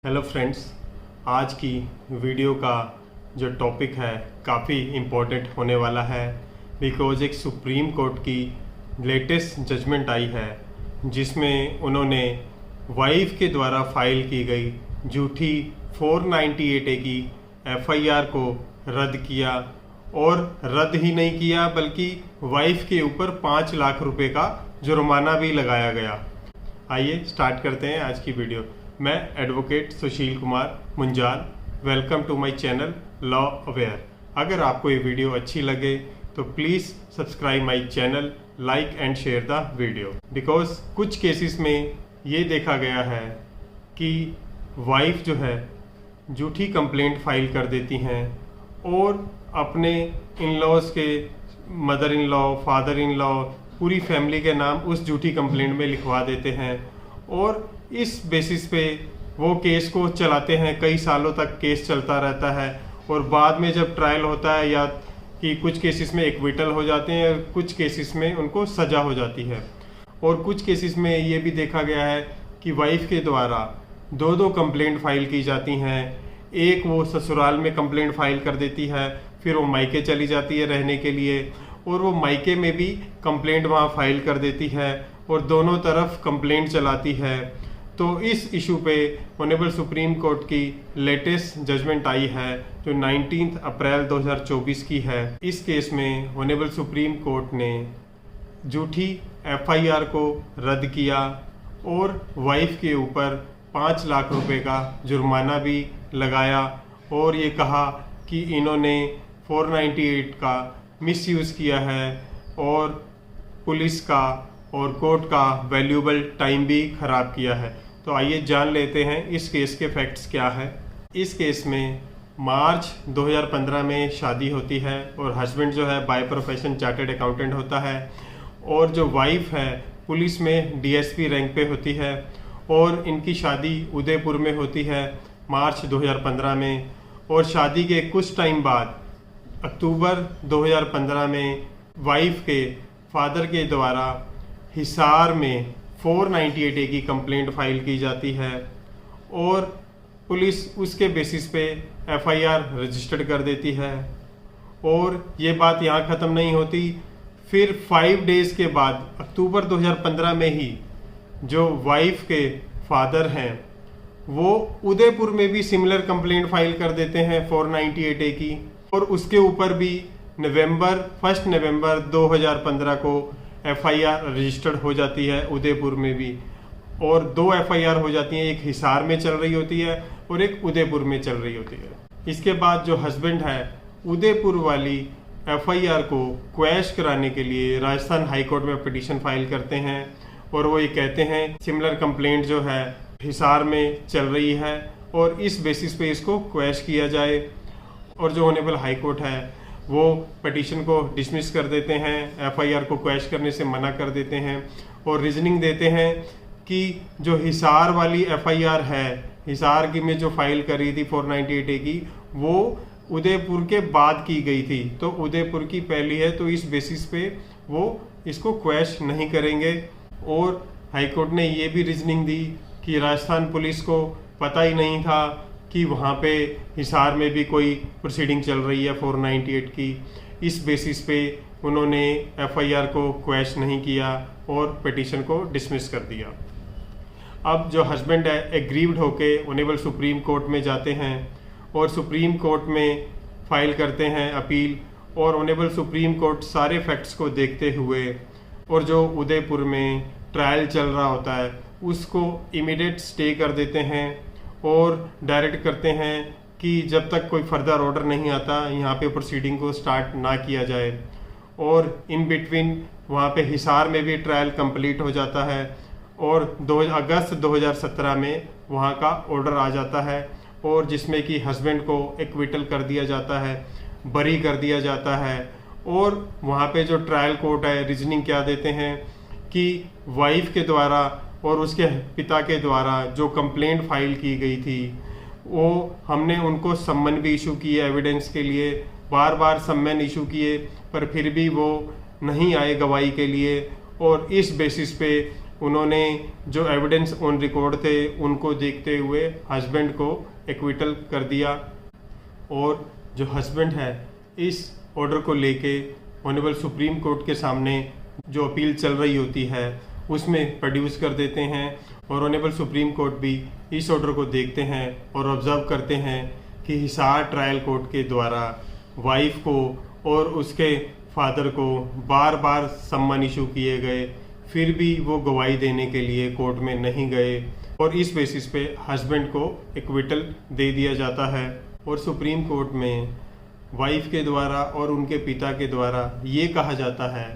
Hello friends, आज की video का जो टॉपिक है काफ़ी इम्पोर्टेंट होने वाला है बिकॉज़ एक सुप्रीम कोर्ट की लेटेस्ट जजमेंट आई है जिसमें उन्होंने वाइफ के द्वारा फाइल की गई झूठी 498A की एफआईआर को रद्द किया और रद्द ही नहीं किया बल्कि वाइफ के ऊपर 5 लाख रुपए का जुर्माना भी लगाया गया। आइए स्टार्ट करते हैं आज की वीडियो। मैं advocate Sushil Kumar Munjal, welcome to my channel law aware. अगर आपको ये वीडियो अच्छी लगे तो please subscribe my channel, like and share the video. Because कुछ केसेस में ये देखा गया है कि वाइफ जो है झूठी कंप्लेंट फाइल कर देती हैं और अपने इन लॉज के mother in law, father in law, पूरी फैमिली के नाम उस झूठी कंप्लेंट में लिखवा देते हैं और इस बेसिस पे वो केस को चलाते हैं। कई सालों तक केस चलता रहता है और बाद में जब ट्रायल होता है या कि कुछ केसेस में एक्विटल हो जाते हैं और कुछ केसेस में उनको सज़ा हो जाती है। और कुछ केसेस में ये भी देखा गया है कि वाइफ के द्वारा दो कंप्लेंट फाइल की जाती हैं। एक वो ससुराल में कंप्लेंट फाइल कर देती है, फिर वो मायके चली जाती है रहने के लिए और वो मायके में भी कंप्लेंट वहाँ फाइल कर देती है और दोनों तरफ कंप्लेंट चलाती है। तो इस इशू पे ऑनरेबल सुप्रीम कोर्ट की लेटेस्ट जजमेंट आई है जो 19 अप्रैल 2024 की है। इस केस में ऑनरेबल सुप्रीम कोर्ट ने झूठी एफआईआर को रद्द किया और वाइफ के ऊपर 5 लाख रुपए का जुर्माना भी लगाया और ये कहा कि इन्होंने 498 का मिसयूज़ किया है और पुलिस का और कोर्ट का वैल्यूएबल टाइम भी ख़राब किया है। तो आइए जान लेते हैं इस केस के फैक्ट्स क्या है। इस केस में मार्च 2015 में शादी होती है और हस्बैंड जो है बाय प्रोफेशन चार्टर्ड अकाउंटेंट होता है और जो वाइफ है पुलिस में डीएसपी रैंक पे होती है और इनकी शादी उदयपुर में होती है मार्च 2015 में। और शादी के कुछ टाइम बाद अक्टूबर 2015 में वाइफ के फादर के द्वारा हिसार में 498A की कंप्लेंट फाइल की जाती है और पुलिस उसके बेसिस पे एफआईआर रजिस्टर्ड कर देती है। और ये बात यहाँ ख़त्म नहीं होती, फिर 5 डेज़ के बाद अक्टूबर 2015 में ही जो वाइफ के फादर हैं वो उदयपुर में भी सिमिलर कंप्लेंट फाइल कर देते हैं 498A की और उसके ऊपर भी 1 नवंबर 2015 को एफआईआर रजिस्टर्ड हो जाती है उदयपुर में भी। और 2 एफआईआर हो जाती हैं, एक हिसार में चल रही होती है और एक उदयपुर में चल रही होती है। इसके बाद जो हस्बैंड है उदयपुर वाली एफआईआर को क्वैश कराने के लिए राजस्थान हाई कोर्ट में पिटीशन फाइल करते हैं और वो ये कहते हैं सिमिलर कंप्लेंट जो है हिसार में चल रही है और इस बेसिस पे इसको क्वैश किया जाए। और जो ऑनरेबल हाई कोर्ट है वो पिटीशन को डिसमिस कर देते हैं, एफआईआर को क्वैश करने से मना कर देते हैं और रीजनिंग देते हैं कि जो हिसार वाली एफआईआर है, हिसार की में जो फाइल करी थी 498A की, वो उदयपुर के बाद की गई थी तो उदयपुर की पहली है तो इस बेसिस पे वो इसको क्वैश नहीं करेंगे। और हाई कोर्ट ने ये भी रीजनिंग दी कि राजस्थान पुलिस को पता ही नहीं था कि वहाँ पे हिसार में भी कोई प्रोसीडिंग चल रही है 498 की। इस बेसिस पे उन्होंने एफआईआर को क्वैश नहीं किया और पिटीशन को डिसमिस कर दिया। अब जो हस्बैंड है एग्रीव्ड होके ऑनरेबल सुप्रीम कोर्ट में जाते हैं और सुप्रीम कोर्ट में फाइल करते हैं अपील और ऑनरेबल सुप्रीम कोर्ट सारे फैक्ट्स को देखते हुए और जो उदयपुर में ट्रायल चल रहा होता है उसको इमीडिएट स्टे कर देते हैं और डायरेक्ट करते हैं कि जब तक कोई फर्दर ऑर्डर नहीं आता यहाँ पे प्रोसीडिंग को स्टार्ट ना किया जाए। और इन बिटवीन वहाँ पे हिसार में भी ट्रायल कंप्लीट हो जाता है और 2 अगस्त 2017 में वहाँ का ऑर्डर आ जाता है और जिसमें कि हस्बैंड को एक्विटल कर दिया जाता है, बरी कर दिया जाता है। और वहाँ पे जो ट्रायल कोर्ट है रीजनिंग क्या देते हैं कि वाइफ के द्वारा और उसके पिता के द्वारा जो कंप्लेंट फाइल की गई थी वो हमने उनको सम्मन भी इशू किए एविडेंस के लिए, बार बार सम्मन इशू किए पर फिर भी वो नहीं आए गवाही के लिए और इस बेसिस पे उन्होंने जो एविडेंस ऑन रिकॉर्ड थे उनको देखते हुए हस्बैंड को एक्विटल कर दिया, और जो हस्बैंड है इस ऑर्डर को लेके ऑनरेबल सुप्रीम कोर्ट के सामने जो अपील चल रही होती है उसमें प्रोड्यूस कर देते हैं, और ऑनरेबल सुप्रीम कोर्ट भी इस ऑर्डर को देखते हैं और ऑब्जर्व करते हैं कि हिसार ट्रायल कोर्ट के द्वारा वाइफ को और उसके फादर को बार बार सम्मन इशू किए गए, फिर भी वो गवाही देने के लिए कोर्ट में नहीं गए, और इस बेसिस पे हस्बैंड को एक्विटल दे दिया जाता है। और सुप्रीम कोर्ट में वाइफ के द्वारा और उनके पिता के द्वारा ये कहा जाता है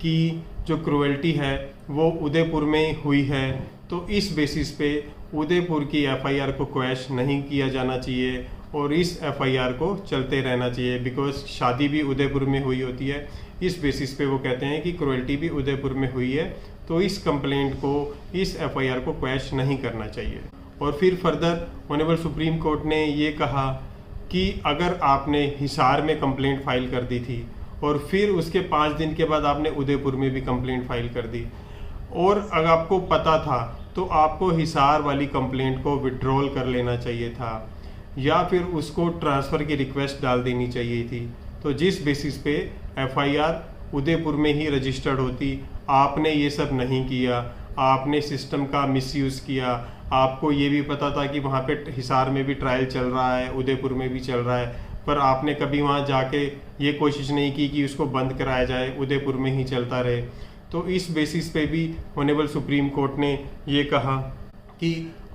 कि जो क्रुएल्टी है वो उदयपुर में हुई है, तो इस बेसिस पे उदयपुर की एफआईआर को क्वैश नहीं किया जाना चाहिए और इस एफआईआर को चलते रहना चाहिए, बिकॉज शादी भी उदयपुर में हुई होती है। इस बेसिस पे वो कहते हैं कि क्रुएल्टी भी उदयपुर में हुई है, तो इस कंप्लेंट को, इस एफआईआर को क्वैश नहीं करना चाहिए। और फिर फर्दर ऑनरेबल सुप्रीम कोर्ट ने ये कहा कि अगर आपने हिसार में कंप्लेंट फाइल कर दी थी और फिर उसके 5 दिन के बाद आपने उदयपुर में भी कंप्लेंट फाइल कर दी, और अगर आपको पता था तो आपको हिसार वाली कंप्लेंट को विड्रॉल कर लेना चाहिए था, या फिर उसको ट्रांसफ़र की रिक्वेस्ट डाल देनी चाहिए थी। तो जिस बेसिस पे एफआईआर उदयपुर में ही रजिस्टर्ड होती, आपने ये सब नहीं किया, आपने सिस्टम का मिसयूज़ किया। आपको ये भी पता था कि वहाँ पे हिसार में भी ट्रायल चल रहा है, उदयपुर में भी चल रहा है, पर आपने कभी वहाँ जाके ये कोशिश नहीं की कि उसको बंद कराया जाए, उदयपुर में ही चलता रहे। तो इस बेसिस पे भी ऑनरेबल सुप्रीम कोर्ट ने ये कहा कि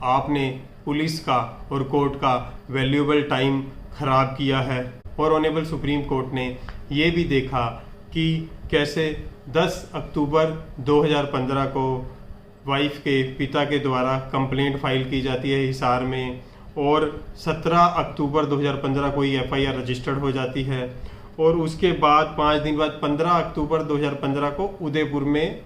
आपने पुलिस का और कोर्ट का वैल्यूएबल टाइम ख़राब किया है। और ऑनरेबल सुप्रीम कोर्ट ने ये भी देखा कि कैसे 10 अक्टूबर 2015 को वाइफ के पिता के द्वारा कंप्लेंट फाइल की जाती है हिसार में, और 17 अक्टूबर 2015 को ही एफआईआर रजिस्टर्ड हो जाती है, और उसके बाद 5 दिन बाद 15 अक्टूबर 2015 को उदयपुर में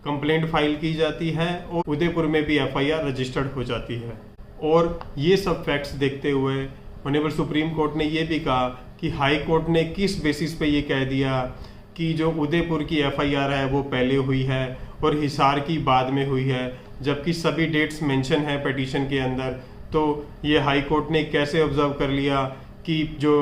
कंप्लेंट फाइल की जाती है और उदयपुर में भी एफआईआर रजिस्टर्ड हो जाती है। और ये सब फैक्ट्स देखते हुए ऑनरेबल सुप्रीम कोर्ट ने ये भी कहा कि हाई कोर्ट ने किस बेसिस पे ये कह दिया कि जो उदयपुर की एफआईआर है वो पहले हुई है और हिसार की बाद में हुई है, जबकि सभी डेट्स मेंशन है पिटीशन के अंदर। तो ये हाई कोर्ट ने कैसे ऑब्जर्व कर लिया कि जो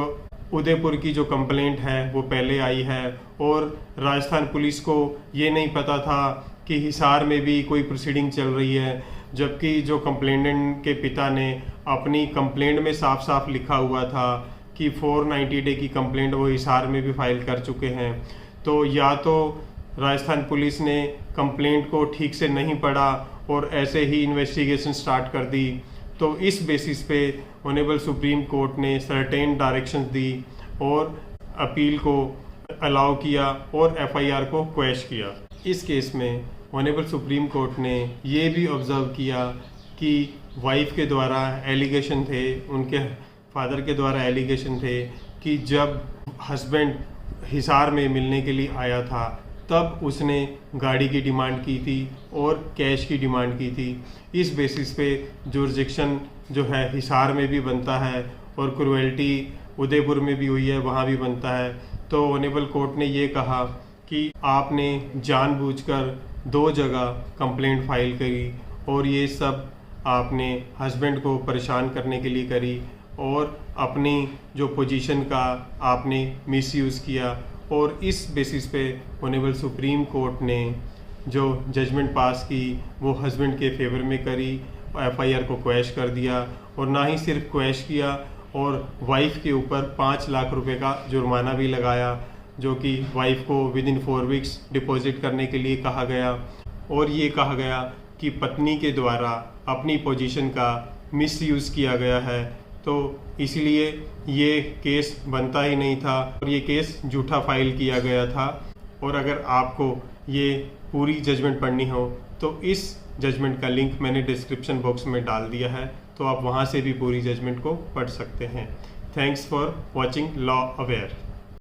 उदयपुर की जो कंप्लेंट है वो पहले आई है, और राजस्थान पुलिस को ये नहीं पता था कि हिसार में भी कोई प्रोसीडिंग चल रही है, जबकि जो कंप्लेनेंट के पिता ने अपनी कंप्लेंट में साफ साफ लिखा हुआ था कि 490 डे की कंप्लेंट वो हिसार में भी फाइल कर चुके हैं। तो या तो राजस्थान पुलिस ने कंप्लेंट को ठीक से नहीं पढ़ा और ऐसे ही इन्वेस्टिगेशन स्टार्ट कर दी। तो इस बेसिस पे ऑनरेबल सुप्रीम कोर्ट ने सर्टेन डायरेक्शंस दी और अपील को अलाउ किया और एफआईआर को क्वैश किया। इस केस में ऑनरेबल सुप्रीम कोर्ट ने ये भी ऑब्जर्व किया कि वाइफ के द्वारा एलिगेशन थे, उनके फादर के द्वारा एलिगेशन थे कि जब हस्बैंड हिसार में मिलने के लिए आया था तब उसने गाड़ी की डिमांड की थी और कैश की डिमांड की थी। इस बेसिस पे जुरिडिक्शन जो है हिसार में भी बनता है और क्रुएल्टी उदयपुर में भी हुई है, वहाँ भी बनता है। तो ऑनरेबल कोर्ट ने ये कहा कि आपने जानबूझकर 2 जगह कंप्लेंट फाइल करी और ये सब आपने हस्बैंड को परेशान करने के लिए करी और अपनी जो पोजीशन का आपने मिसयूज़ किया, और इस बेसिस पे ऑनरेबल सुप्रीम कोर्ट ने जो जजमेंट पास की वो हस्बैंड के फेवर में करी, एफआईआर को क्वैश कर दिया, और ना ही सिर्फ क्वैश किया और वाइफ के ऊपर 5 लाख रुपए का जुर्माना भी लगाया, जो कि वाइफ को विद इन 4 वीक्स डिपॉजिट करने के लिए कहा गया। और ये कहा गया कि पत्नी के द्वारा अपनी पोजीशन का मिसयूज़ किया गया है, तो इसलिए ये केस बनता ही नहीं था और ये केस झूठा फाइल किया गया था। और अगर आपको ये पूरी जजमेंट पढ़नी हो तो इस जजमेंट का लिंक मैंने डिस्क्रिप्शन बॉक्स में डाल दिया है, तो आप वहाँ से भी पूरी जजमेंट को पढ़ सकते हैं। Thanks for watching law aware.